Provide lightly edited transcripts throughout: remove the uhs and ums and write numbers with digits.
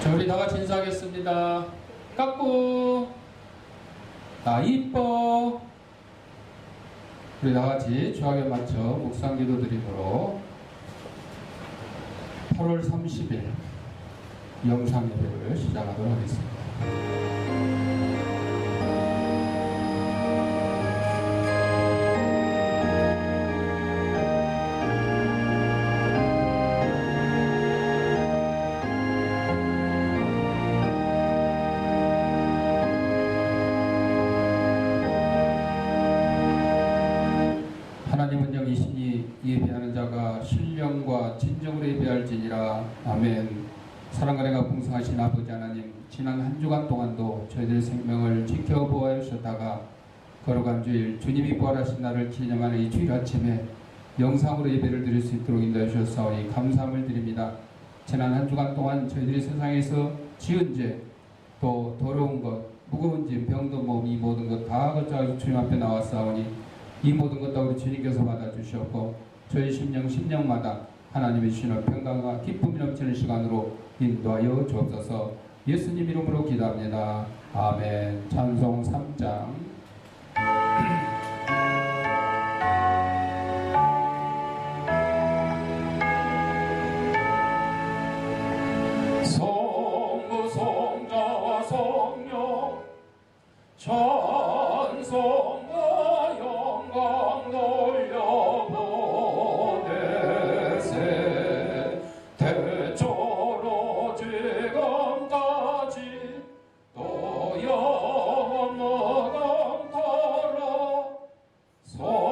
자, 우리 다 같이 인사하겠습니다. 깎고 나 이뻐. 우리 다 같이 주학에 맞춰 묵상 기도 드리도록 8월 30일 영상 예배를 시작하도록 하겠습니다. 하나님은 영이시니 예배하는 자가 신령과 진정으로 예배할지니라. 아멘. 사랑과 내가 풍성하신 아버지 하나님, 지난 한 주간 동안도 저희들의 생명을 지켜보아 주셨다가 걸어간 주일 주님이 부활하신 날을 기념하는 이 주일 아침에 영상으로 예배를 드릴 수 있도록 인도해 주셨사오니 감사함을 드립니다. 지난 한 주간 동안 저희들이 세상에서 지은 죄, 또 더러운 것, 무거운 짐, 병도 몸, 이 모든 것 다 거쳐가지고 주님 앞에 나왔사오니 이 모든 것 다 우리 주님께서 받아주셨고 저희 심령마다 하나님의 주시는 평강과 기쁨이 넘치는 시간으로 인도하여 주옵소서. 예수님 이름으로 기도합니다. 아멘. 찬송 3장. 성부 성자와 성령 찬송과 영광 돌려보내세. 대초로 지금까지 또 영원 무덤토록 성삼위께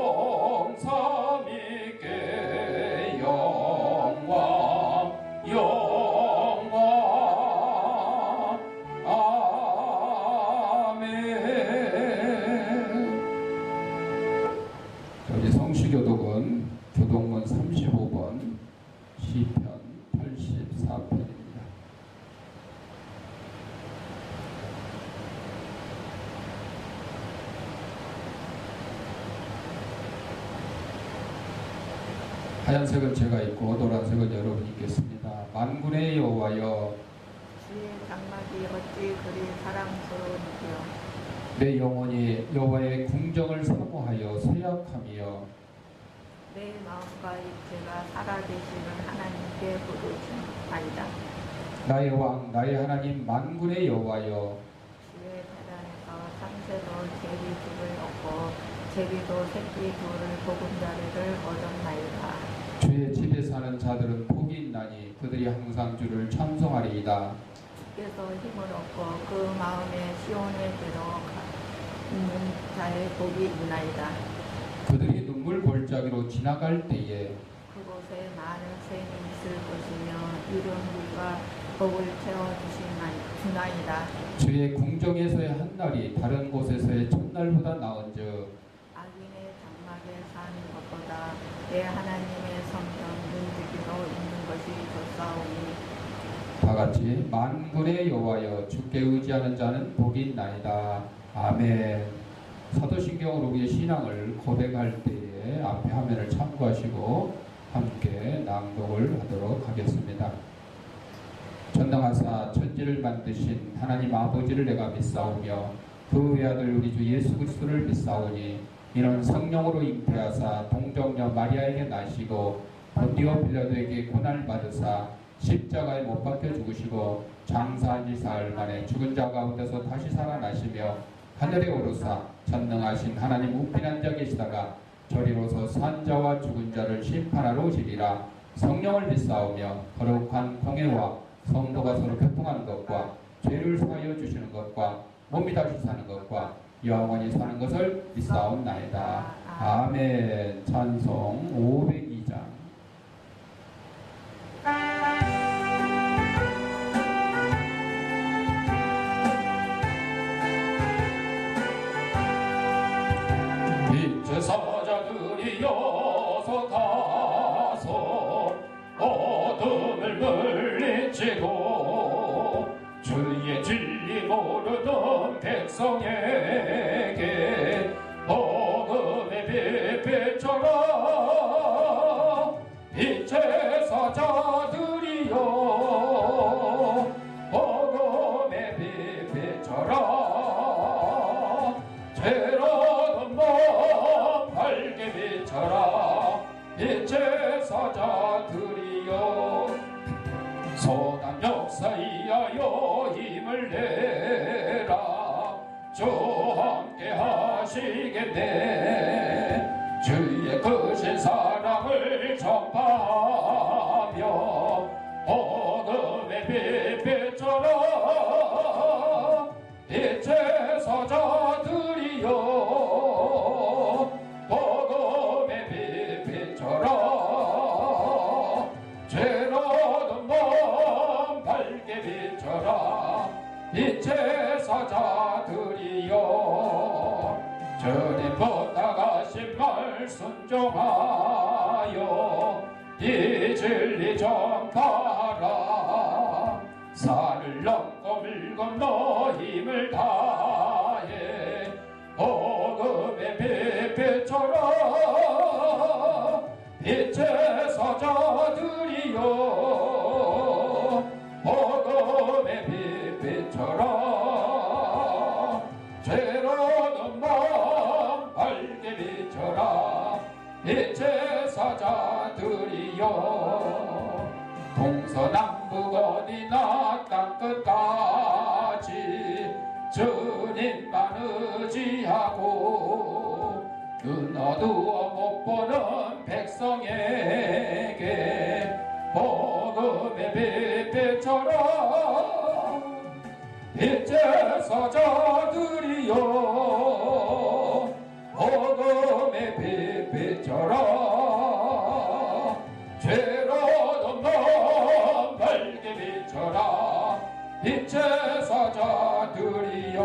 영광 성시교독은 교독문 35번 시편 84편입니다. 하얀색은 제가 있고 노란색은 여러분이 있겠습니다. 만군의 여호와여, 주의 장막이 어찌 그리 사랑스러운지요. 내 영혼이 여호와의 궁정을 사모하여 쇠약하며 내 마음과 육체가 살아계시는 하나님께 부르짖나이다. 나의 왕 나의 하나님 만군의 여호와여, 주의 배단에서 참새도 제비둘을 얻고 제비도 새끼 둘을 보금자리를 얻었나이다. 주의 집에 사는 자들은 복이 있나니 그들이 항상 주를 찬송하리이다. 주께서 힘을 얻고 그 마음에 시온에 들어가 있는 자의 복이 있나이다. 그들이 눈물 골짜기로 지나갈 때에 그곳에 많은 샘이 있을 것이며 이른 물과 복을 채워주나이다. 주의 궁정에서의 한 날이 다른 곳에서의 첫날보다 나은즉 악인의 장막에 사는 것보다 내 하나님의 성전 문지기로 있는 것이 좋사오니. 다같이 만군의 여호와여, 주께 의지하는 자는 복이 있나이다. 아멘. 사도신경으로 우리의 신앙을 고백할 때에 앞에 화면을 참고하시고 함께 낭독을 하도록 하겠습니다. 전능하사 천지를 만드신 하나님 아버지를 내가 믿사오며 그 외아들 우리 주 예수 그리스도를 믿사오니 이는 성령으로 잉태하사 동정녀 마리아에게 나시고 본디오 빌라도에게 고난을 받으사 십자가에 못 박혀 죽으시고 장사한 지 사흘 만에 죽은 자 가운데서 다시 살아나시며 하늘에 오르사 전능하신 하나님 우편한 자 계시다가 저리로서 산 자와 죽은 자를 심판하러 오시리라. 성령을 믿사오며 거룩한 공회와 성도가 서로 교통하는 것과 죄를 사하여 주시는 것과 몸이 다시 사는 것과 영원히 사는 것을 믿사옵나이다. 아멘. 찬송 502장. 빛의 사자들이 여서 가서 어둠을 물리치고 주의 진리 모르던 백성에게 복음의 빛비춰라. 빛의 사자들이여 주 함께 하시겠네. 주의 크신 사랑을 전파하며 어둠의 빛빛처럼 빛의 사자들이여 어둠의 빛빛처럼 죄로는 몸 밝게 비춰라. 빛의 사자들이여 주님 부탁하신 말 순종하여 이 진리 전파하라. 산을 넘고 물 건너 힘을 다해 어둠의 빛빛처럼 빛의 사자들이여 어둠의 빛빛처럼 죄로는 몸 밝게 비춰라. 빛의 사자들이여 동서남북 어디나 땅끝까지 주님만 의지하고 눈 어두워 못 보는 백성에게 어둠의 빛빛처럼 빛의 사자들이여 어둠의 빛빛처럼 죄로는 몸 밝게 비춰라. 빛의 사자들이여.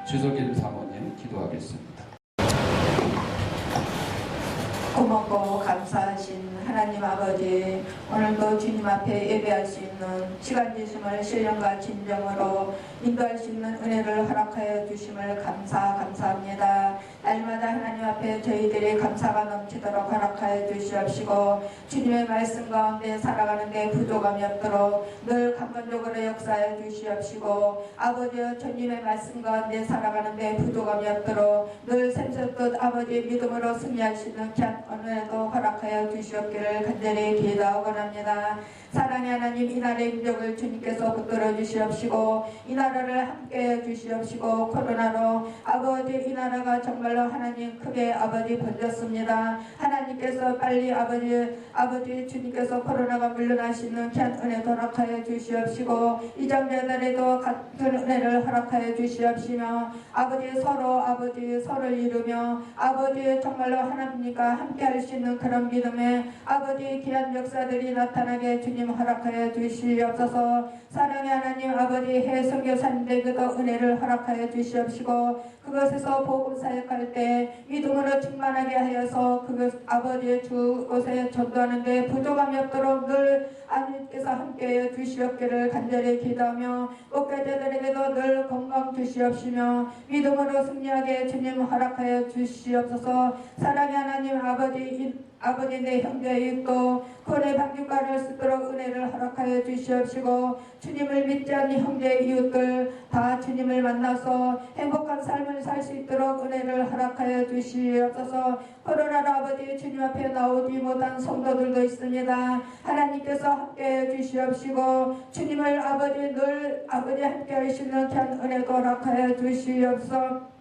주석길 사모님 기도하겠습니다. 고맙고 감사하신 하나님 아버지, 오늘도 주님 앞에 예배할 수 있는 시간 주심을 신령과 진정으로 인도할 수 있는 은혜를 허락하여 주심을 감사합니다. 날마다 하나님 앞에 저희들이 감사가 넘치도록 허락하여 주시옵시고 주님의 말씀 가운데 살아가는 데 부족함이 없도록 늘 강건적으로 역사하여 주시옵시고 아버지여 주님의 말씀 가운데 살아가는 데 부족함이 없도록 늘 샘솟듯 아버지의 믿음으로 승리할 수 있는 귀한 오늘도 허락하여 주시옵기를 간절히 기도하옵나이다. 사랑의 하나님, 이 나라의 민족을 주님께서 붙들어 주시옵시고 이 나라를 함께해 주시옵시고 코로나로 아버지 이 나라가 정말로 하나님 크게 아버지 번졌습니다. 하나님께서 빨리 아버지 주님께서 코로나가 물러나시는 귀한 은혜 허락하여 주시옵시고 이정자들에도 같은 은혜를 허락하여 주시옵시며 아버지 서로를 이루며 아버지 정말로 하나님과 함께 할 수 있는 그런 믿음에 아버지 귀한 역사들이 나타나게 주님 허락하여 주시옵소서. 사랑의 하나님 아버지 해성교사님들에게도 은혜를 허락하여 주시옵시고 그것에서 복음 사역할 때 믿음으로 충만하게 하여서 그것 아버지의 주곳에 전도하는데 부족함이 없도록 늘 하나님께서 함께해 주시옵기를 간절히 기도하며 목회자들에게도 늘 건강 주시옵시며 믿음으로 승리하게 주님 허락하여 주시옵소서. 사랑의 하나님 아버지 내 형제 있고 권의 방주가를 쓰도록 은혜를 허락하여 주시옵시고 주님을 믿지 않는 형제 이웃들 다 주님을 만나서 행복한 삶을 살 수 있도록 은혜를 허락하여 주시옵소서. 코로나로 아버지 주님 앞에 나오지 못한 성도들도 있습니다. 하나님께서 함께해 주시옵시고 주님을 늘 아버지 함께 하시는 귀한 은혜도 허락하여 주시옵소서.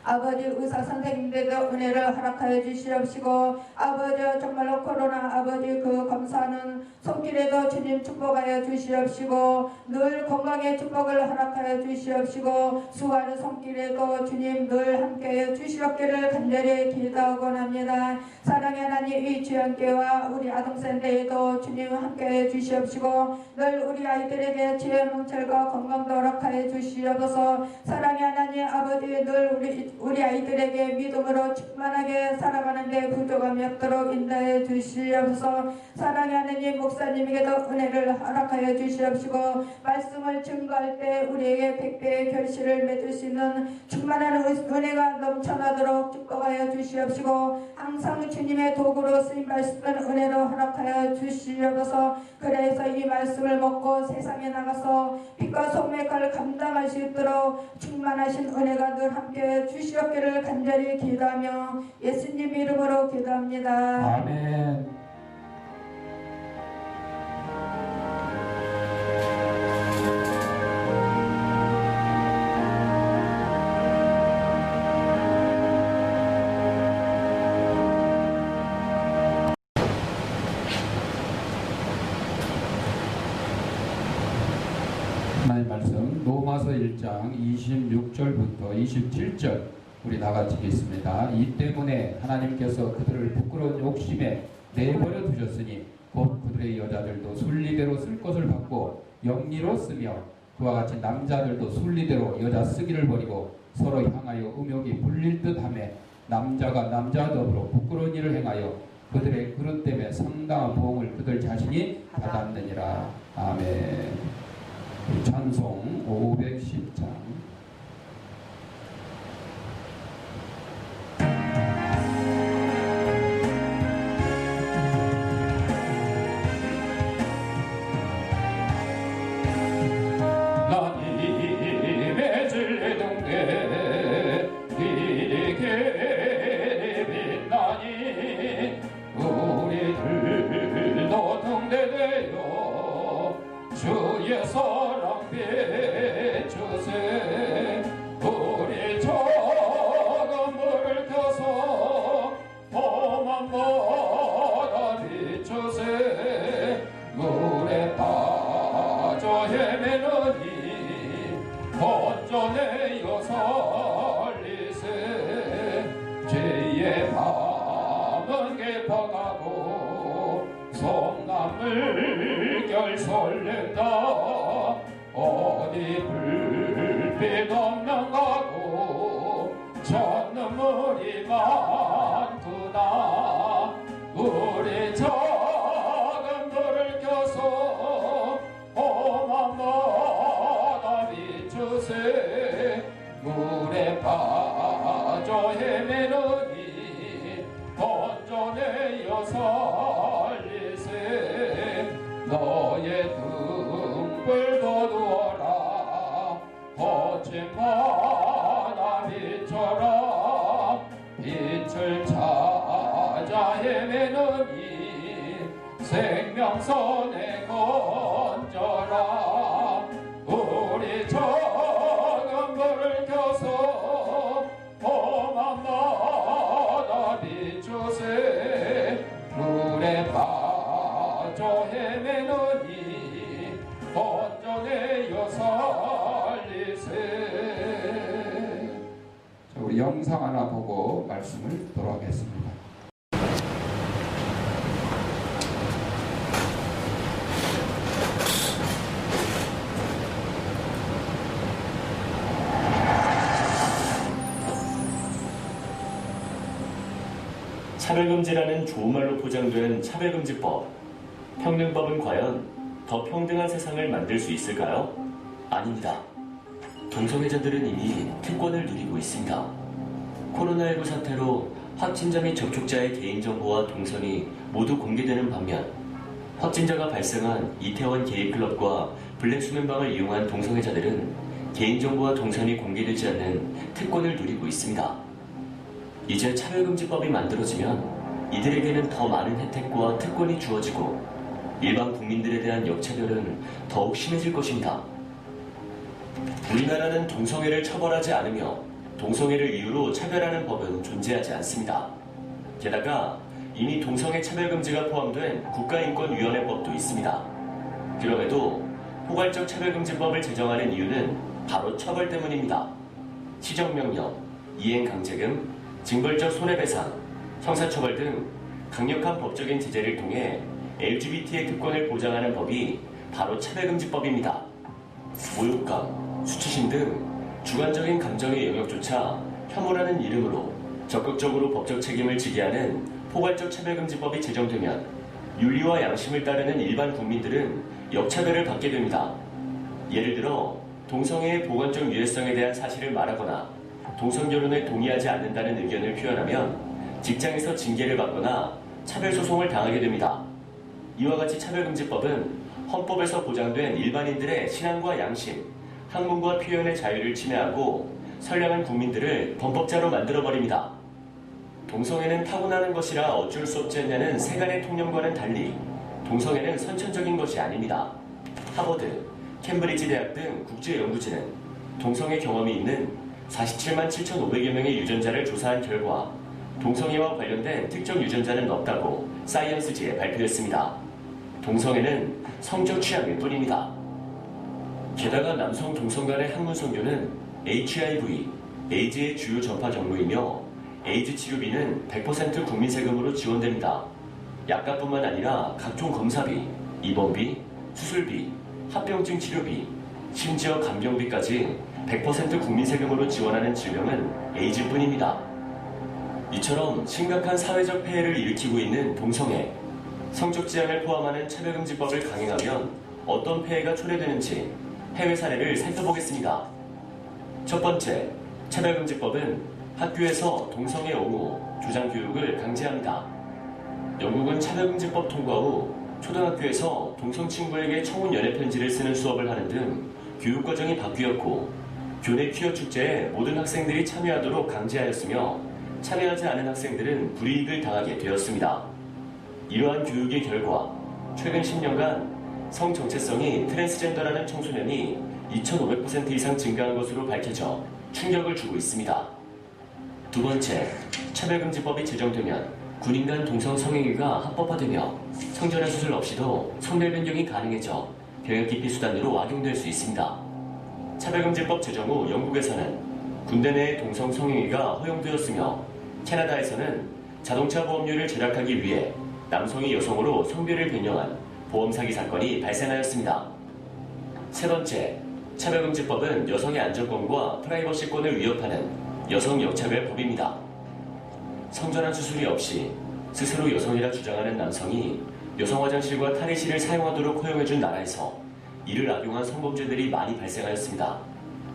아버지 의사 선생님들도 은혜를 허락하여 주시옵시고 아버지 정말로 코로나 아버지 그 검사하는 손길에도 주님 축복하여 주시옵시고 늘 건강의 축복을 허락하여 주시옵시고 수고하는 손길에도 주님 늘 함께해 주시옵기를 간절히 기도하곤 합니다. 사랑의 하나님 이 주연교와 우리 아동센터에도 주님 함께해 주시옵시고 늘 우리 아이들에게 지혜 명철과 건강도 허락하여 주시옵소서. 사랑의 하나님 아버지 늘 우리 아이들에게 믿음으로 충만하게 살아가는데 부족함이 없도록 인도해 주시옵소서. 사랑의 하나님 목사님에게도 은혜를 허락하여 주시옵시고 말씀을 증거할 때 우리에게 백배의 결실을 맺을 수 있는 충만한 은혜가 넘쳐나도록 축복하여 주시옵시고 항상 주님의 도구로 쓰임 말씀을 은혜로 허락하여 주시옵소서. 그래서 이 말씀을 먹고 세상에 나가서 빛과 소맥을 감당할 수 있도록 충만하신 은혜가 늘 함께 주시옵기를 간절히 기도하며 예수님 이름으로 기도합니다. 아멘. 말씀 로마서 1장 26절부터 27절 우리 다같이 읽겠습니다. 이 때문에 하나님께서 그들을 부끄러운 욕심에 내버려 두셨으니 곧 그들의 여자들도 순리대로 쓸 것을 받고 영리로 쓰며 그와 같이 남자들도 순리대로 여자 쓰기를 버리고 서로 향하여 음욕이 불릴 듯하며 남자가 남자와 더불어 부끄러운 일을 행하여 그들의 그릇 때문에 상당한 보응을 그들 자신이 받았느니라. 아멘. 찬송 510장. 나님의 진리등대 이리게 빛나니 우리들도 등대되어 주의 사랑 비추세. 우리 작은 불을 켜서 밤마다 비추세. 물에 빠져 헤매느니 건져내어 살리세. 죄의 밤은 깊어가고 성남을 결설낸다. 어디 불빛 없는 가고 젖눈물이 많구나. 우리 작은 불을 켜서 밤마다 비추세. 물에 빠져 헤매느니 건져내어 살리세. 너의 등불 거두어라. 거친 바다 비춰라. 빛을 찾아 헤매느니 생명선에 건져라. 우리 작은 불을 켜서 밤마다 비추세. 물에 빠져 헤매느니 건져내어 살리세. 자, 우리 영상 하나 보고 말씀을 듣도록 하겠습니다. 차별금지라는 좋은 말로 포장된 차별금지법. 평등법은 과연 더 평등한 세상을 만들 수 있을까요? 아닙니다. 동성애자들은 이미 특권을 누리고 있습니다. 코로나19 사태로 확진자 및 접촉자의 개인정보와 동선이 모두 공개되는 반면 확진자가 발생한 이태원 게이클럽과 블랙수면방을 이용한 동성애자들은 개인정보와 동선이 공개되지 않는 특권을 누리고 있습니다. 이제 차별금지법이 만들어지면 이들에게는 더 많은 혜택과 특권이 주어지고 일반 국민들에 대한 역차별은 더욱 심해질 것입니다. 우리나라는 동성애를 처벌하지 않으며 동성애를 이유로 차별하는 법은 존재하지 않습니다. 게다가 이미 동성애 차별금지가 포함된 국가인권위원회법도 있습니다. 그럼에도 포괄적 차별금지법을 제정하는 이유는 바로 처벌 때문입니다. 시정명령, 이행강제금, 징벌적 손해배상, 형사처벌 등 강력한 법적인 제재를 통해 LGBT의 특권을 보장하는 법이 바로 차별금지법입니다. 모욕감, 수치심 등 주관적인 감정의 영역조차 혐오라는 이름으로 적극적으로 법적 책임을 지게 하는 포괄적 차별금지법이 제정되면 윤리와 양심을 따르는 일반 국민들은 역차별을 받게 됩니다. 예를 들어 동성애의 보건적 유해성에 대한 사실을 말하거나 동성결혼에 동의하지 않는다는 의견을 표현하면 직장에서 징계를 받거나 차별소송을 당하게 됩니다. 이와 같이 차별금지법은 헌법에서 보장된 일반인들의 신앙과 양심, 학문과 표현의 자유를 침해하고 선량한 국민들을 범법자로 만들어버립니다. 동성애는 타고나는 것이라 어쩔 수 없지 않냐는 세간의 통념과는 달리 동성애는 선천적인 것이 아닙니다. 하버드, 캠브리지 대학 등 국제연구진은 동성애 경험이 있는 47만 7,500여 명의 유전자를 조사한 결과 동성애와 관련된 특정 유전자는 없다고 사이언스지에 발표했습니다. 동성애는 성적 취향일 뿐입니다. 게다가 남성 동성 간의 학문 성교는 HIV, 에이즈의 주요 전파 경로이며 에이즈 치료비는 100% 국민 세금으로 지원됩니다. 약값뿐만 아니라 각종 검사비, 입원비, 수술비, 합병증 치료비, 심지어 간병비까지 100% 국민 세금으로 지원하는 질병은 에이즈뿐입니다. 이처럼 심각한 사회적 폐해를 일으키고 있는 동성애, 성적 지향을 포함하는 차별금지법을 강행하면 어떤 폐해가 초래되는지 해외 사례를 살펴보겠습니다. 첫 번째, 차별금지법은 학교에서 동성애 옹호, 조장 교육을 강제합니다. 영국은 차별금지법 통과 후 초등학교에서 동성 친구에게 청혼 연애 편지를 쓰는 수업을 하는 등 교육 과정이 바뀌었고, 교내 퀴어 축제에 모든 학생들이 참여하도록 강제하였으며 참여하지 않은 학생들은 불이익을 당하게 되었습니다. 이러한 교육의 결과 최근 10년간 성 정체성이 트랜스젠더라는 청소년이 2,500% 이상 증가한 것으로 밝혀져 충격을 주고 있습니다. 두 번째, 차별금지법이 제정되면 군인 간 동성 성행위가 합법화되며 성전환 수술 없이도 성별 변경이 가능해져 병역 기피 수단으로 악용될 수 있습니다. 차별금지법 제정 후 영국에서는 군대 내 동성 성행위가 허용되었으며 캐나다에서는 자동차 보험료를 절약하기 위해 남성이 여성으로 성별을 변경한 보험 사기 사건이 발생하였습니다. 세 번째, 차별금지법은 여성의 안전권과 프라이버시권을 위협하는 여성 역차별법입니다. 성전환 수술이 없이 스스로 여성이라 주장하는 남성이 여성 화장실과 탈의실을 사용하도록 허용해준 나라에서 이를 악용한 성범죄들이 많이 발생하였습니다.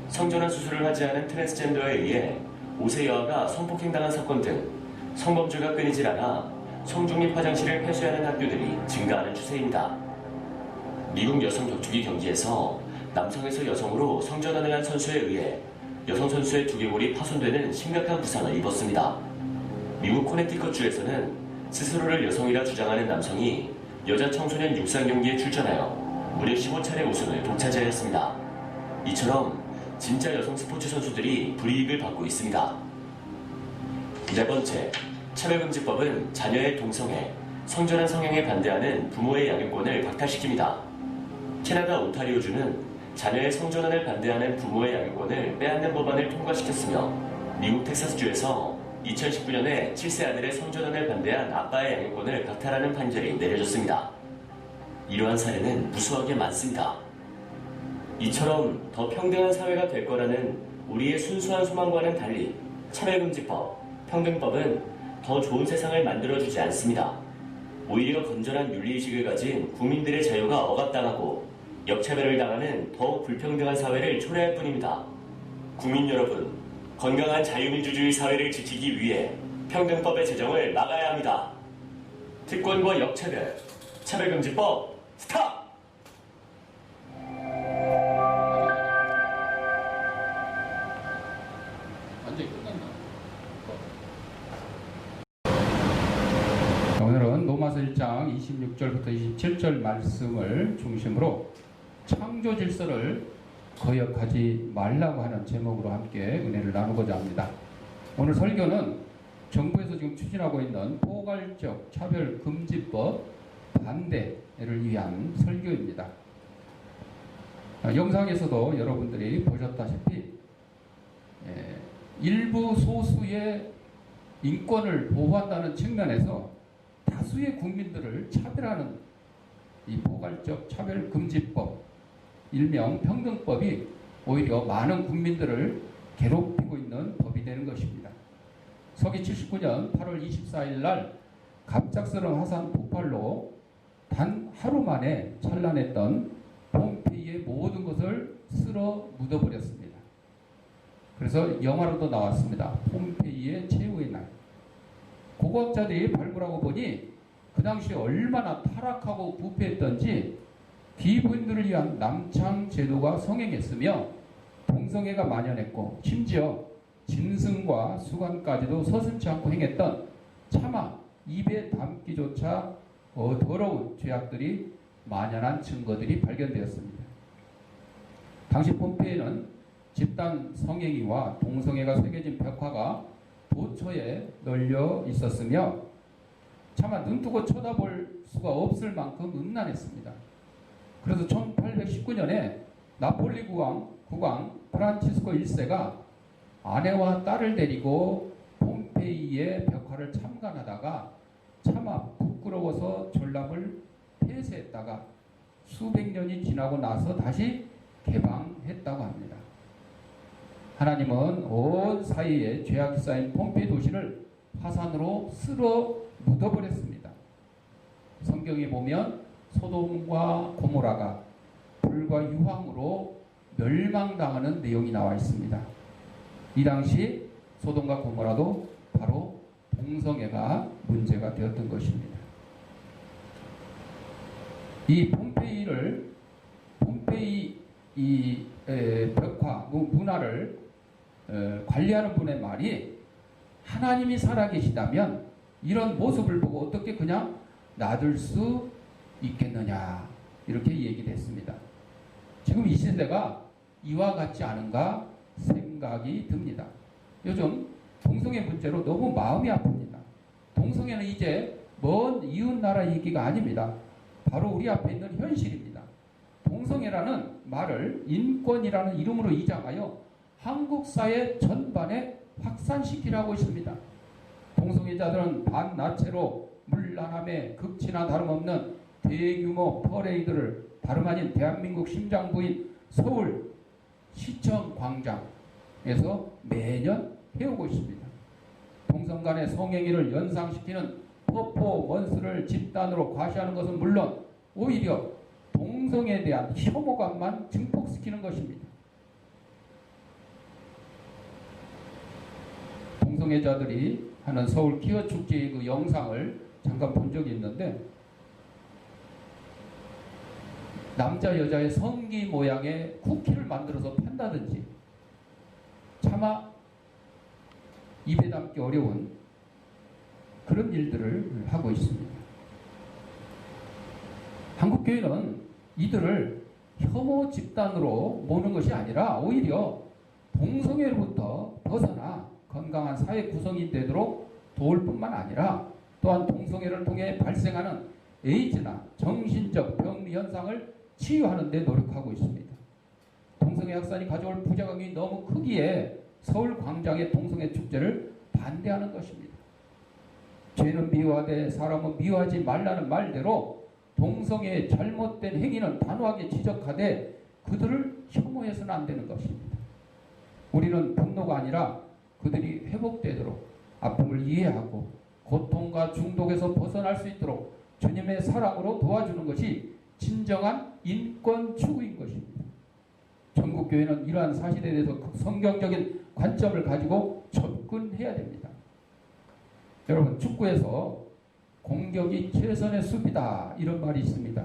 성전환 수술을 하지 않은 트랜스젠더에 의해 5세 여아가 성폭행당한 사건 등 성범죄가 끊이질 않아 성중립 화장실을 폐쇄하는 학교들이 증가하는 추세입니다. 미국 여성 격투기 경기에서 남성에서 여성으로 성전환을 한 선수에 의해 여성 선수의 두개골이 파손되는 심각한 부상을 입었습니다. 미국 코네티컷주에서는 스스로를 여성이라 주장하는 남성이 여자 청소년 육상 경기에 출전하여 무려 15차례 우승을 독차지하였습니다. 이처럼 진짜 여성 스포츠 선수들이 불이익을 받고 있습니다. 네 번째, 차별금지법은 자녀의 동성애, 성전환 성행에 반대하는 부모의 양육권을 박탈시킵니다. 캐나다 온타리오주는 자녀의 성전환을 반대하는 부모의 양육권을 빼앗는 법안을 통과시켰으며 미국 텍사스주에서 2019년에 7세 아들의 성전환을 반대한 아빠의 양육권을 박탈하는 판결이 내려졌습니다. 이러한 사례는 무수하게 많습니다. 이처럼 더 평등한 사회가 될 거라는 우리의 순수한 소망과는 달리 차별금지법, 평등법은 더 좋은 세상을 만들어주지 않습니다. 오히려 건전한 윤리의식을 가진 국민들의 자유가 억압당하고 역차별을 당하는 더욱 불평등한 사회를 초래할 뿐입니다. 국민 여러분, 건강한 자유민주주의 사회를 지키기 위해 평등법의 제정을 막아야 합니다. 특권과 역차별, 차별금지법 스탑! 완전히 끝났나? 오늘은 로마서 1장 26절부터 27절 말씀을 중심으로 창조 질서를 거역하지 말라고 하는 제목으로 함께 은혜를 나누고자 합니다. 오늘 설교는 정부에서 지금 추진하고 있는 포괄적 차별금지법 반대를 위한 설교입니다. 영상에서도 여러분들이 보셨다시피 일부 소수의 인권을 보호한다는 측면에서 다수의 국민들을 차별하는 이 포괄적 차별금지법, 일명 평등법이 오히려 많은 국민들을 괴롭히고 있는 법이 되는 것입니다. 서기 79년 8월 24일 날 갑작스러운 화산 폭발로 단 하루 만에 찬란했던 폼페이의 모든 것을 쓸어 묻어버렸습니다. 그래서 영화로도 나왔습니다. 폼페이의 최후의 날. 고고학자들이 발굴하고 보니 그 당시 얼마나 타락하고 부패했던지 기부인들을 위한 남창 제도가 성행했으며 동성애가 만연했고 심지어 짐승과 수간까지도 서슴지 않고 행했던 차마 입에 담기조차 더러운 죄악들이 만연한 증거들이 발견되었습니다. 당시 폼페이는 집단 성행위와 동성애가 새겨진 벽화가 도처에 널려 있었으며 차마 눈뜨고 쳐다볼 수가 없을 만큼 음란했습니다. 그래서 1819년에 나폴리 국왕 프란치스코 1세가 아내와 딸을 데리고 폼페이의 벽화를 참관하다가 차마 부끄러워서 전람을 폐쇄했다가 수백 년이 지나고 나서 다시 개방했다고 합니다. 하나님은 온 사이에 죄악이 쌓인 폼페이 도시를 화산으로 쓸어 묻어버렸습니다. 성경에 보면 소돔과 고모라가 불과 유황으로 멸망당하는 내용이 나와 있습니다. 이 당시 소돔과 고모라도 바로 동성애가 문제가 되었던 것입니다. 이 폼페이 벽화 문화를 관리하는 분의 말이 하나님이 살아계시다면 이런 모습을 보고 어떻게 그냥 놔둘 수 있겠느냐 이렇게 얘기를 했습니다. 지금 이 시대가 이와 같지 않은가 생각이 듭니다. 요즘 동성애 문제로 너무 마음이 아픕니다. 동성애는 이제 먼 이웃나라 얘기가 아닙니다. 바로 우리 앞에 있는 현실입니다. 동성애라는 말을 인권이라는 이름으로 이장하여 한국 사회 전반에 확산시키라고 있습니다. 동성애자들은 반나체로 물란함에 극치나 다름없는 대규모 퍼레이드를 다름 아닌 대한민국 심장부인 서울 시청 광장에서 매년 해오고 있습니다. 동성 간의 성행위를 연상시키는 퍼포먼스를 집단으로 과시하는 것은 물론 오히려 동성에 대한 혐오감만 증폭시키는 것입니다. 동성애자들이 하는 서울 퀴어 축제의 그 영상을 잠깐 본 적이 있는데 남자 여자의 성기 모양의 쿠키를 만들어서 판다든지 차마 입에 담기 어려운 그런 일들을 하고 있습니다. 한국교회는 이들을 혐오 집단으로 모는 것이 아니라 오히려 동성애로부터 벗어나 건강한 사회 구성이 되도록 도울 뿐만 아니라 또한 동성애를 통해 발생하는 에이즈나 정신적 병리 현상을 치유하는 데 노력하고 있습니다. 동성애 확산이 가져올 부작용이 너무 크기에 서울 광장의 동성애 축제를 반대하는 것입니다. 죄는 미워하되 사람은 미워하지 말라는 말대로 동성애의 잘못된 행위는 단호하게 지적하되 그들을 혐오해서는 안 되는 것입니다. 우리는 분노가 아니라 그들이 회복되도록 아픔을 이해하고 고통과 중독에서 벗어날 수 있도록 주님의 사랑으로 도와주는 것이 진정한 인권 추구인 것입니다. 전국교회는 이러한 사실에 대해서 성경적인 관점을 가지고 접근해야 됩니다. 여러분, 축구에서 공격이 최선의 수비다 이런 말이 있습니다.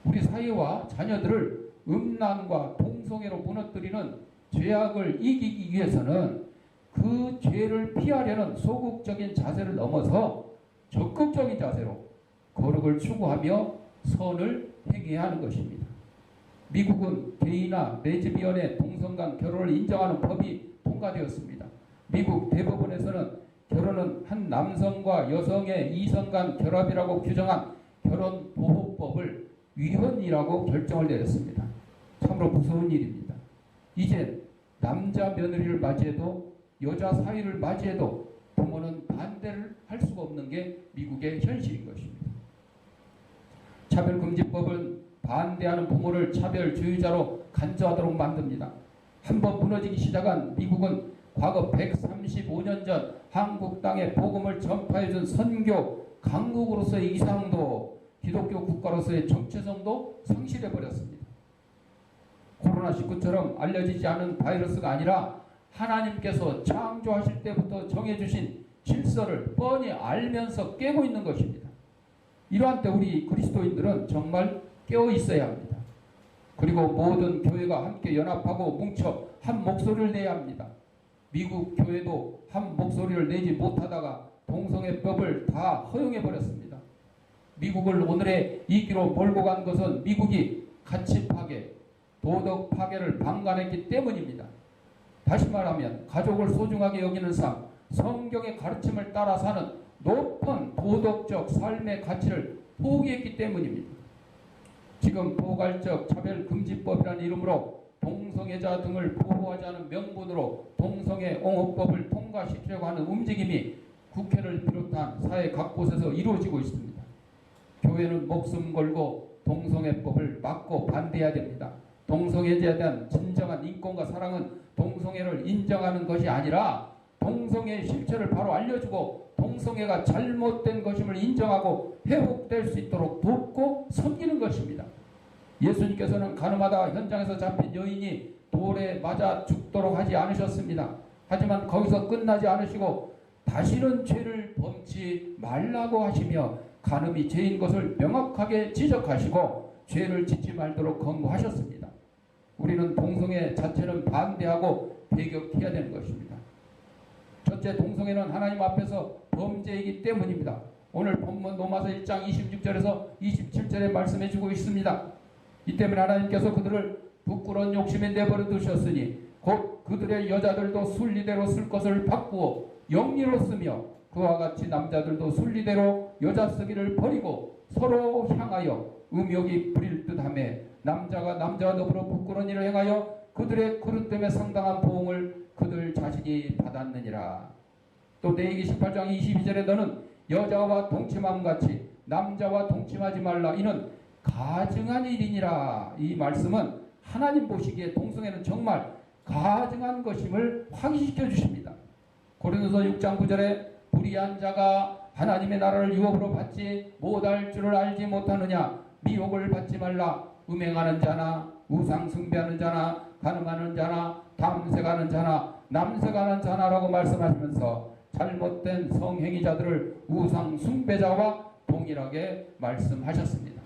우리 사회와 자녀들을 음란과 동성애로 무너뜨리는 죄악을 이기기 위해서는 그 죄를 피하려는 소극적인 자세를 넘어서 적극적인 자세로 거룩을 추구하며 선을 행해야 하는 것입니다. 미국은 게이나 레즈비언의 동성간 결혼을 인정하는 법이 통과되었습니다. 미국 대법원에서는 결혼은 한 남성과 여성의 이성간 결합이라고 규정한 결혼보호법을 위헌이라고 결정을 내렸습니다. 참으로 무서운 일입니다. 이제 남자 며느리를 맞이해도 여자 사위를 맞이해도 부모는 반대를 할 수가 없는 게 미국의 현실인 것입니다. 차별금지법은 반대하는 부모를 차별주의자로 간주하도록 만듭니다. 한번 무너지기 시작한 미국은 과거 135년 전 한국 땅에 복음을 전파해준 선교 강국으로서의 이상도 기독교 국가로서의 정체성도 상실해버렸습니다. 코로나19처럼 알려지지 않은 바이러스가 아니라 하나님께서 창조하실 때부터 정해주신 질서를 뻔히 알면서 깨고 있는 것입니다. 이러한 때 우리 그리스도인들은 정말 깨어 있어야 합니다. 그리고 모든 교회가 함께 연합하고 뭉쳐 한 목소리를 내야 합니다. 미국 교회도 한 목소리를 내지 못하다가 동성애법을 다 허용해버렸습니다. 미국을 오늘의 이기로 몰고 간 것은 미국이 가치 파괴, 도덕 파괴를 방관했기 때문입니다. 다시 말하면 가족을 소중하게 여기는 삶, 성경의 가르침을 따라 사는 높은 도덕적 삶의 가치를 포기했기 때문입니다. 지금 포괄적 차별금지법이라는 이름으로 동성애자 등을 보호하자는 명분으로 동성애 옹호법을 통과시키려고 하는 움직임이 국회를 비롯한 사회 각곳에서 이루어지고 있습니다. 교회는 목숨 걸고 동성애법을 막고 반대해야 됩니다. 동성애자에 대한 진정한 인권과 사랑은 동성애를 인정하는 것이 아니라 동성애의 실체를 바로 알려주고 동성애가 잘못된 것임을 인정하고 회복될 수 있도록 돕고 섬기는 것입니다. 예수님께서는 가늠하다 현장에서 잡힌 여인이 돌에 맞아 죽도록 하지 않으셨습니다. 하지만 거기서 끝나지 않으시고 다시는 죄를 범치 말라고 하시며 간음이 죄인 것을 명확하게 지적하시고 죄를 짓지 말도록 권고하셨습니다. 우리는 동성애 자체는 반대하고 배격해야 되는 것입니다. 첫째, 동성애는 하나님 앞에서 범죄이기 때문입니다. 오늘 본문 로마서 1장 26절에서 27절에 말씀해 주고 있습니다. 이 때문에 하나님께서 그들을 부끄러운 욕심에 내버려 두셨으니 곧 그들의 여자들도 순리대로 쓸 것을 바꾸어 영리로 쓰며 그와 같이 남자들도 순리대로 여자 쓰기를 버리고 서로 향하여 음욕이 부릴 듯하며 남자가 남자와 더불어 부끄러운 일을 행하여 그들의 그릇됨에 상당한 보응을 그들 자신이 받았느니라. 또 레위기 18장 22절에 너는 여자와 동침함같이 남자와 동침하지 말라. 이는 가증한 일이니라. 이 말씀은 하나님 보시기에 동성애는 정말 가증한 것임을 확인시켜 주십니다. 고린도서 6장 9절에 불의한 자가 하나님의 나라를 유업으로 받지 못할 줄을 알지 못하느냐. 미혹을 받지 말라. 음행하는 자나 우상 숭배하는 자나 간음하는 자나 탐색하는 자나 남색하는 자나라고 말씀하시면서 잘못된 성행위자들을 우상 숭배자와 동일하게 말씀하셨습니다.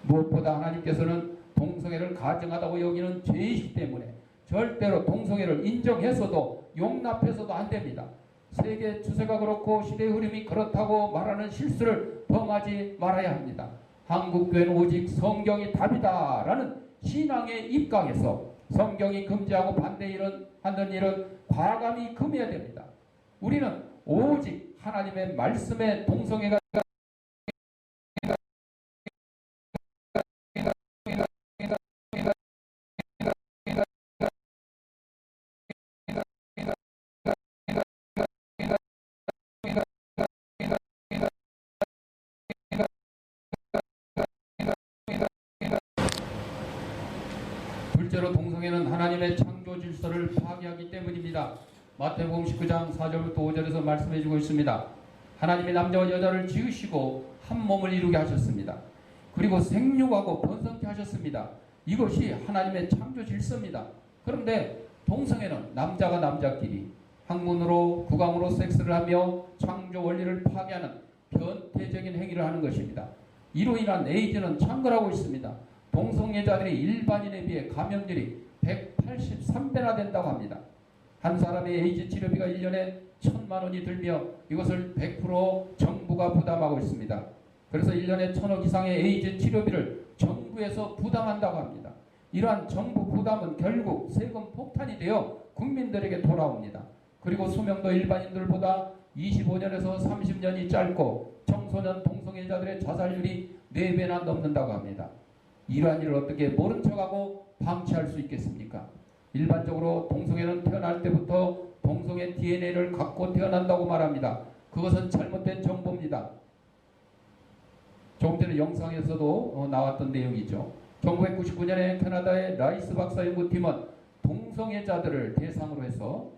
무엇보다 하나님께서는 동성애를 가증하다고 여기는 죄이기 때문에 절대로 동성애를 인정해서도 용납해서도 안 됩니다. 세계 추세가 그렇고 시대의 흐름이 그렇다고 말하는 실수를 범하지 말아야 합니다. 한국교회는 오직 성경이 답이다 라는 신앙의 입각에서 성경이 금지하고 반대하는 일은 과감히 금해야 됩니다. 우리는 오직 하나님의 말씀에 동성애가 둘째로 동성애는 하나님의 창조 질서를 파괴하기 때문입니다. 마태복음 19장 4절부터 5절에서 말씀해주고 있습니다. 하나님이 남자와 여자를 지으시고 한 몸을 이루게 하셨습니다. 그리고 생육하고 번성케 하셨습니다. 이것이 하나님의 창조 질서입니다. 그런데 동성애는 남자가 남자끼리 학문으로 국왕으로 섹스를 하며 창조 원리를 파괴하는 변태적인 행위를 하는 것입니다. 이로 인한 에이즈는 창궐하고 있습니다. 동성애자들이 일반인에 비해 감염률이 183배나 된다고 합니다. 한 사람의 에이즈 치료비가 1년에 1,000만 원이 들며 이것을 100% 정부가 부담하고 있습니다. 그래서 1년에 1,000억 이상의 에이즈 치료비를 정부에서 부담한다고 합니다. 이러한 정부 부담은 결국 세금 폭탄이 되어 국민들에게 돌아옵니다. 그리고 수명도 일반인들보다 25년에서 30년이 짧고 청소년 동성애자들의 자살률이 4배나 넘는다고 합니다. 이러한 일을 어떻게 모른 척하고 방치할 수 있겠습니까? 일반적으로 동성애는 태어날 때부터 동성애 DNA를 갖고 태어난다고 말합니다. 그것은 잘못된 정보입니다. 조금 전에 영상에서도 나왔던 내용이죠. 1999년에 캐나다의 라이스 박사 연구팀은 동성애자들을 대상으로 해서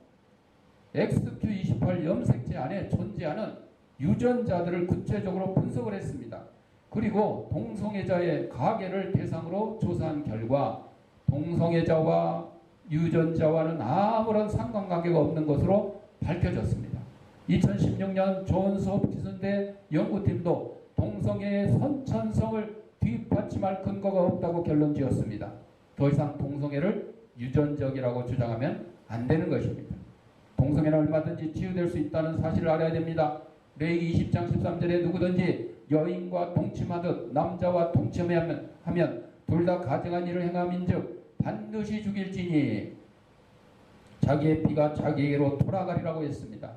XQ28 염색체 안에 존재하는 유전자들을 구체적으로 분석을 했습니다. 그리고 동성애자의 가계를 대상으로 조사한 결과 동성애자와 유전자와는 아무런 상관관계가 없는 것으로 밝혀졌습니다. 2016년 존스 홉킨스대 연구팀도 동성애의 선천성을 뒷받침할 근거가 없다고 결론 지었습니다. 더 이상 동성애를 유전적이라고 주장하면 안 되는 것입니다. 동성애는 얼마든지 치유될 수 있다는 사실을 알아야 됩니다. 레위기 20장 13절에 누구든지 여인과 동침하듯 남자와 동침하면 둘 다 가증한 일을 행함인즉 반드시 죽일지니 자기의 피가 자기에게로 돌아가리라고 했습니다.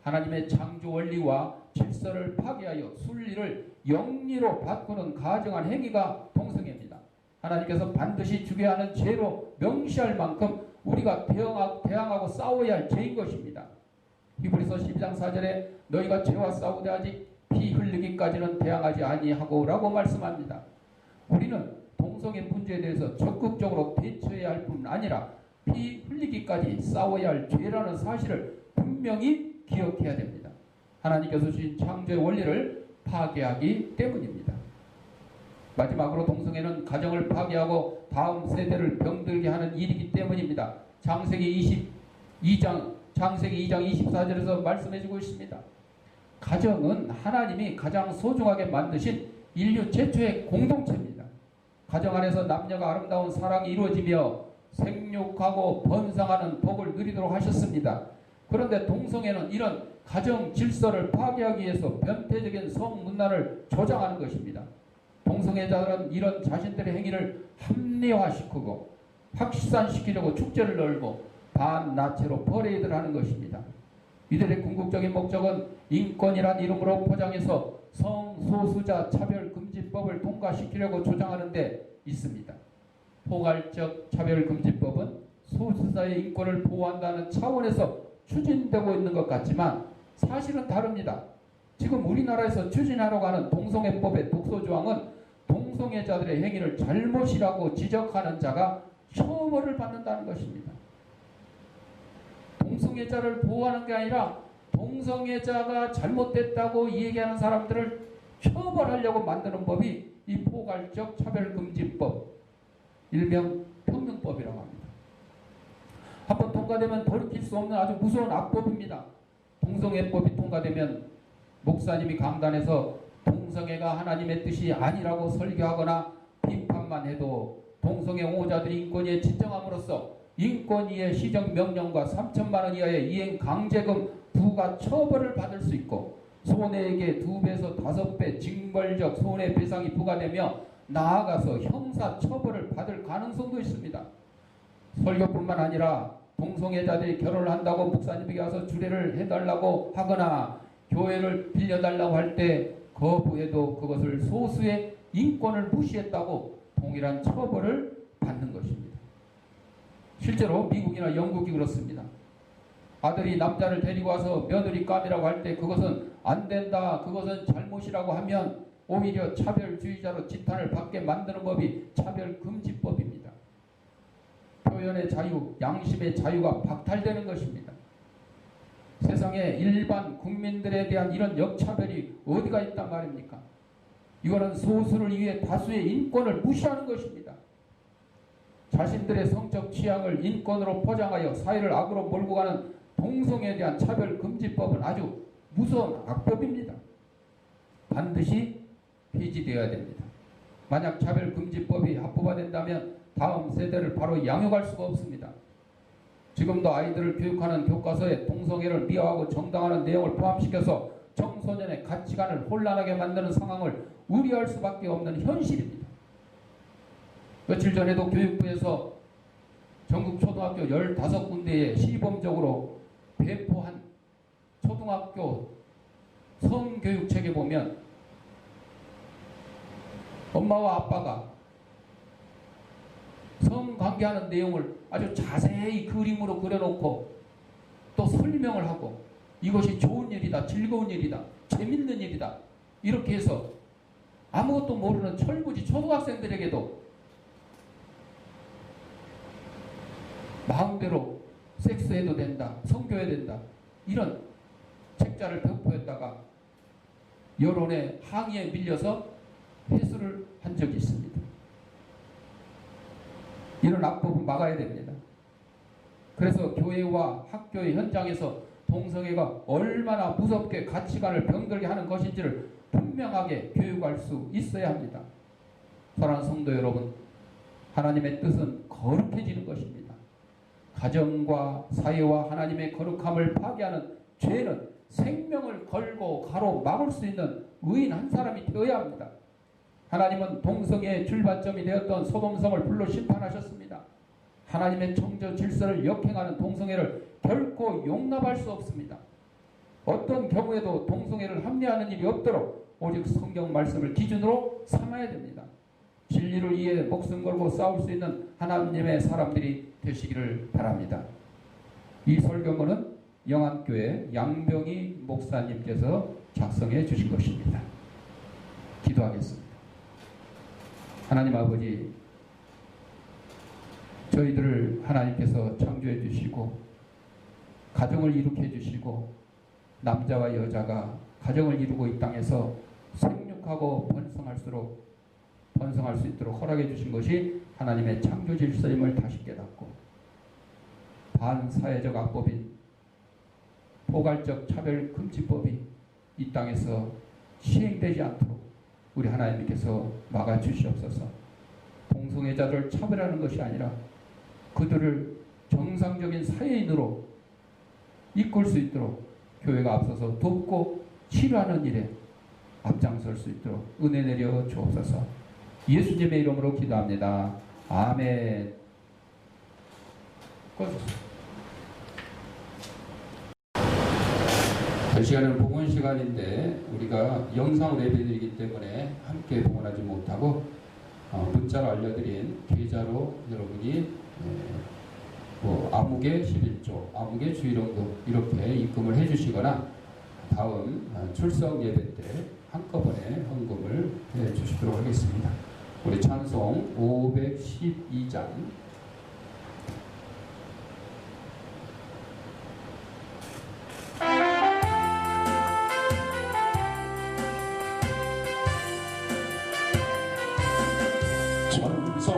하나님의 창조 원리와 질서를 파괴하여 순리를 영리로 바꾸는 가정한 행위가 동성애입니다. 하나님께서 반드시 죽여야 하는 죄로 명시할 만큼 우리가 대항하고 싸워야 할 죄인 것입니다. 히브리서 12장 4절에 너희가 죄와 싸우되 아직 피 흘리기까지는 대항하지 아니하고 라고 말씀합니다. 우리는 동성애 문제에 대해서 적극적으로 대처해야 할 뿐 아니라 피 흘리기까지 싸워야 할 죄라는 사실을 분명히 기억해야 됩니다. 하나님께서 주신 창조의 원리를 파괴하기 때문입니다. 마지막으로 동성애는 가정을 파괴하고 다음 세대를 병들게 하는 일이기 때문입니다. 창세기 2장 24절에서 말씀해주고 있습니다. 가정은 하나님이 가장 소중하게 만드신 인류 최초의 공동체입니다. 가정 안에서 남녀가 아름다운 사랑이 이루어지며 생육하고 번성하는 복을 누리도록 하셨습니다. 그런데 동성애는 이런 가정 질서를 파괴하기 위해서 변태적인 성문화를 조장하는 것입니다. 동성애자들은 이런 자신들의 행위를 합리화시키고 확산시키려고 축제를 열고 반나체로 퍼레이드를 하는 것입니다. 이들의 궁극적인 목적은 인권이란 이름으로 포장해서 성소수자 차별금지법을 통과시키려고 조장하는 데 있습니다. 포괄적 차별금지법은 소수자의 인권을 보호한다는 차원에서 추진되고 있는 것 같지만 사실은 다릅니다. 지금 우리나라에서 추진하려고 하는 동성애법의 독소조항은 동성애자들의 행위를 잘못이라고 지적하는 자가 처벌을 받는다는 것입니다. 동성애자를 보호하는 게 아니라 동성애자가 잘못됐다고 얘기하는 사람들을 처벌하려고 만드는 법이 이 포괄적 차별금지법, 일명 평등법이라고 합니다. 한번 통과되면 돌이킬 수 없는 아주 무서운 악법입니다. 동성애법이 통과되면 목사님이 강단에서 동성애가 하나님의 뜻이 아니라고 설교하거나 비판만 해도 동성애 옹호자들이 인권위에 지정함으로써 인권위의 시정명령과 3천만 원 이하의 이행 강제금 부과 처벌을 받을 수 있고 손해액의 2배에서 5배 징벌적 손해배상이 부과되며 나아가서 형사처벌을 받을 가능성도 있습니다. 설교뿐만 아니라 동성애자들이 결혼을 한다고 목사님에게 와서 주례를 해달라고 하거나 교회를 빌려달라고 할 때 거부해도 그것을 소수의 인권을 무시했다고 동일한 처벌을 받는 것입니다. 실제로 미국이나 영국이 그렇습니다. 아들이 남자를 데리고 와서 며느리감이라고 할 때 그것은 안 된다, 그것은 잘못이라고 하면 오히려 차별주의자로 지탄을 받게 만드는 법이 차별금지법입니다. 표현의 자유, 양심의 자유가 박탈되는 것입니다. 세상에 일반 국민들에 대한 이런 역차별이 어디가 있단 말입니까? 이거는 소수를 위해 다수의 인권을 무시하는 것입니다. 자신들의 성적 취향을 인권으로 포장하여 사회를 악으로 몰고 가는 동성애에 대한 차별금지법은 아주 무서운 악법입니다. 반드시 폐지되어야 됩니다. 만약 차별금지법이 합법화된다면 다음 세대를 바로 양육할 수가 없습니다. 지금도 아이들을 교육하는 교과서에 동성애를 미화하고 정당화하는 내용을 포함시켜서 청소년의 가치관을 혼란하게 만드는 상황을 우려할 수밖에 없는 현실입니다. 며칠 전에도 교육부에서 전국 초등학교 15군데에 시범적으로 배포한 초등학교 성교육책에 보면 엄마와 아빠가 성관계하는 내용을 아주 자세히 그림으로 그려놓고 또 설명을 하고 이것이 좋은 일이다, 즐거운 일이다, 재밌는 일이다 이렇게 해서 아무것도 모르는 철부지 초등학생들에게도 마음대로 섹스해도 된다, 성교해야 된다 이런 책자를 배포했다가 여론의 항의에 밀려서 회수를 한 적이 있습니다. 이런 악법은 막아야 됩니다. 그래서 교회와 학교의 현장에서 동성애가 얼마나 무섭게 가치관을 병들게 하는 것인지를 분명하게 교육할 수 있어야 합니다. 사랑하는 성도 여러분, 하나님의 뜻은 거룩해지는 것입니다. 가정과 사회와 하나님의 거룩함을 파괴하는 죄는 생명을 걸고 가로막을 수 있는 의인 한 사람이 되어야 합니다. 하나님은 동성애의 출발점이 되었던 소돔성을 불로 심판하셨습니다. 하나님의 청조 질서를 역행하는 동성애를 결코 용납할 수 없습니다. 어떤 경우에도 동성애를 합리화하는 일이 없도록 오직 성경 말씀을 기준으로 삼아야 됩니다. 진리를 위해 목숨 걸고 싸울 수 있는 하나님의 사람들이 되시기를 바랍니다. 이 설교문은 영안교회 양병희 목사님께서 작성해 주신 것입니다. 기도하겠습니다. 하나님 아버지, 저희들을 하나님께서 창조해 주시고 가정을 이룩해 주시고 남자와 여자가 가정을 이루고 이 땅에서 생육하고 번성할 수 있도록 허락해 주신 것이 하나님의 창조 질서임을 다시 깨닫고 반사회적 악법인 포괄적 차별 금지법이 이 땅에서 시행되지 않도록 우리 하나님께서 막아주시옵소서. 동성애자를 차별하는 것이 아니라 그들을 정상적인 사회인으로 이끌 수 있도록 교회가 앞서서 돕고 치료하는 일에 앞장설 수 있도록 은혜 내려 주옵소서. 예수님의 이름으로 기도합니다. 아멘. 이 시간은 복원 시간인데 우리가 영상으로 예배드리기 때문에 함께 복원하지 못하고 문자로 알려드린 계좌로 여러분이 아무개 11조, 아무개 주일원금 이렇게 입금을 해주시거나 다음 출석 예배 때 한꺼번에 헌금을 해주시도록 하겠습니다. 우리 찬송 512장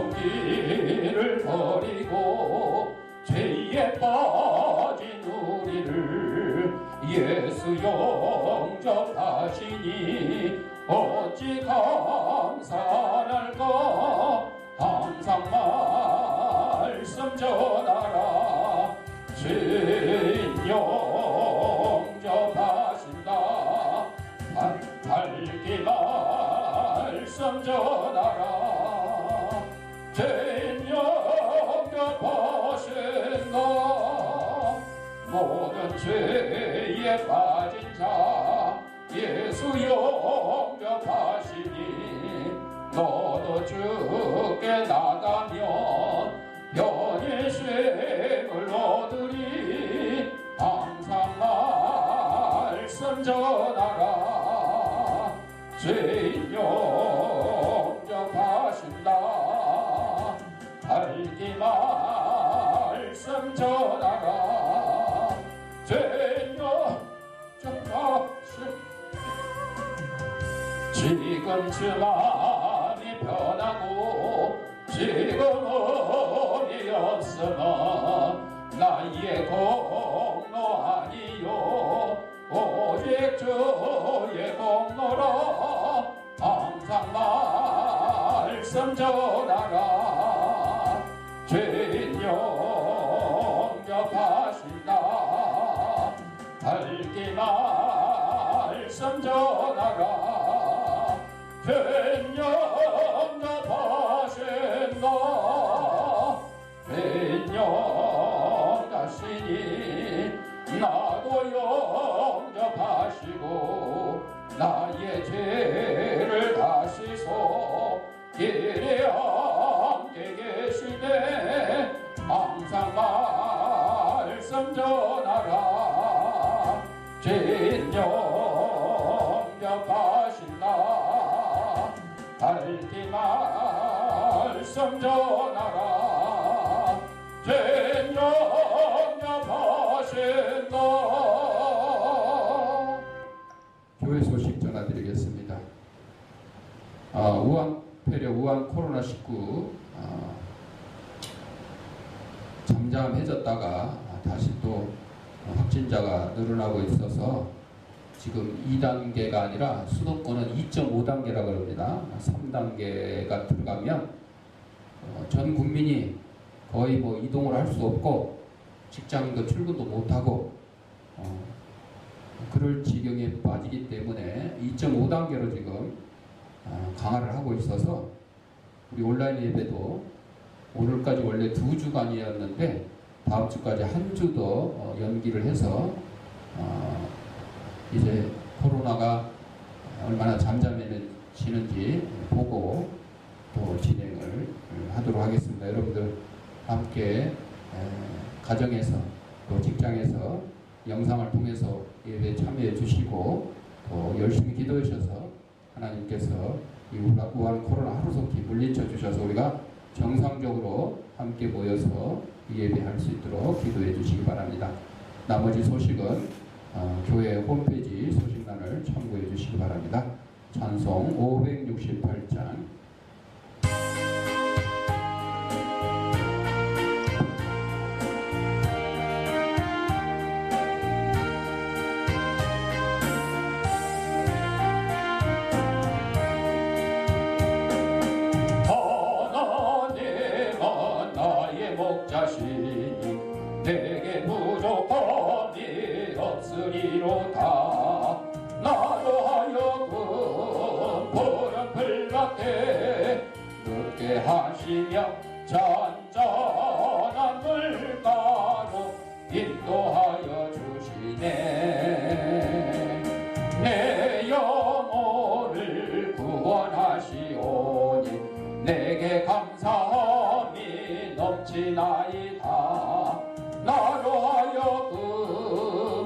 전성기를 버리고 죄에 빠진 우리를 예수 영접하시니 어찌 감사할까. 항상 말씀 전하라. 죄인 영접하신다. 밝게 말씀 전하라. 죄인 영접하신다. 모든 죄에 빠진 자 예수 영접하시니 너도 주께 나가면 변의심을 얻으리. 항상 말씀 전하라. 죄인 영접하신다. 밝게 말씀 전하라. 죄인 영접하신다. 지금 많이 변하고 지금은 없으나 나의 공로 아니요 오직 주의 공로라. 항상 말씀 전하라. 죄인 영접하신다. 밝게 말씀 전하라. 죄인 영접하신다. 죄인 영접하시니 나도 영접하시고 나의 죄를 다시소 길에 함께 계시네. 항상 말씀 전하라. 죄인 영접하신다. 밝게 말씀 전하라. 죄인 영접하신다. 교회 소식 전해드리겠습니다. 우한 코로나19 잠잠해졌다가 다시 또 확진자가 늘어나고 있어서 지금 2단계가 아니라 수도권은 2.5단계라고 합니다. 3단계가 들어가면 전 국민이 거의 이동을 할 수 없고 직장도 출근도 못하고 그럴 지경에 빠지기 때문에 2.5단계로 지금 강화를 하고 있어서 우리 온라인 예배도 오늘까지 원래 2주간이었는데 다음 주까지 한 주 더 연기를 해서 이제 코로나가 얼마나 잠잠해지는지 보고 또 진행을 하도록 하겠습니다. 여러분들 함께 가정에서 또 직장에서 영상을 통해서 예배에 참여해 주시고 또 열심히 기도해 주셔서 하나님께서 이 우한 코로나 하루속히 물리쳐 주셔서 우리가 정상적으로 함께 모여서 예배할 수 있도록 기도해 주시기 바랍니다. 나머지 소식은 교회 홈페이지 소식란을 참고해 주시기 바랍니다. 찬송 568장 하나님은 나의 목자시니 내게 부족함이 없으리로다. 나로 하여금 푸른 풀밭에 눕게 하시며 잔잔한 물가로 인도하여 주시네. 내 영혼을 구원하시오니 내게 감사함이 넘치나이다. 나로 하여금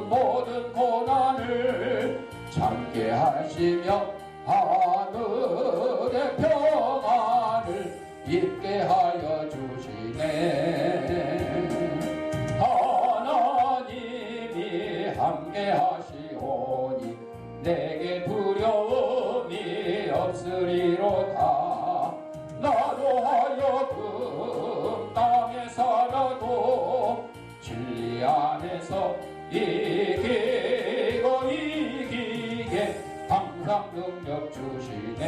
모든 고난을 참게 하시며 하늘의 평안을 입게 하여 주시네. 하나님이 함께 하시오니 내게 두려움이 없으리로다. 나로 하여금 땅에 살아도 진리 안에서 이기고 이기게 항상 능력 주시네.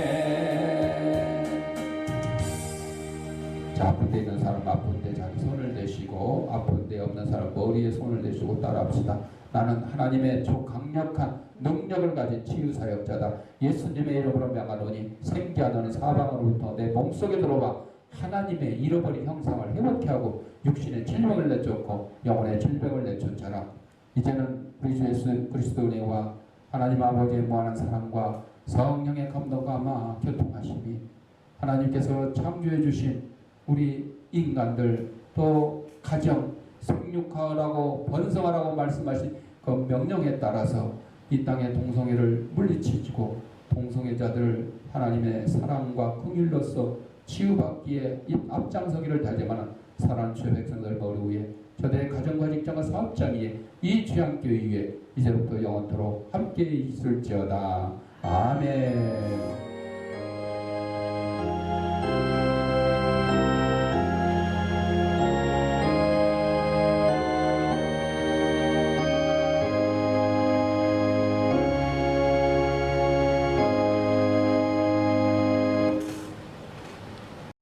자, 아픈 데 있는 사람 아픈 데 자기 손을 대시고 아픈 데 없는 사람 머리에 손을 대시고 따라합시다. 나는 하나님의 강력한 능력을 가진 치유사역자다. 예수님의 이름으로 명하노니 생기하노니 사방으로부터 내 몸속에 들어와 하나님의 잃어버린 형상을 회복케 하고 육신의 질병을 내쫓고 영혼의 질병을 내쫓아라. 이제는 우리 주 예수 그리스도의 은혜와 하나님 아버지의 무한한 사랑과 성령의 감동과 아마 교통하심이 하나님께서 창조해 주신 우리 인간들 또 가정 생육하라고 번성하라고 말씀하신 그 명령에 따라서 이 땅의 동성애를 물리치고 동성애자들을 하나님의 사랑과 긍휼로서 치유받기에 앞장서기를 다짐하는 사랑하는 주의 백성들 머리 위에 저들의 가정과 직장과 사업장 위에 이 주양교회 위에 이제부터 영원토록 함께 있을지어다. 아멘.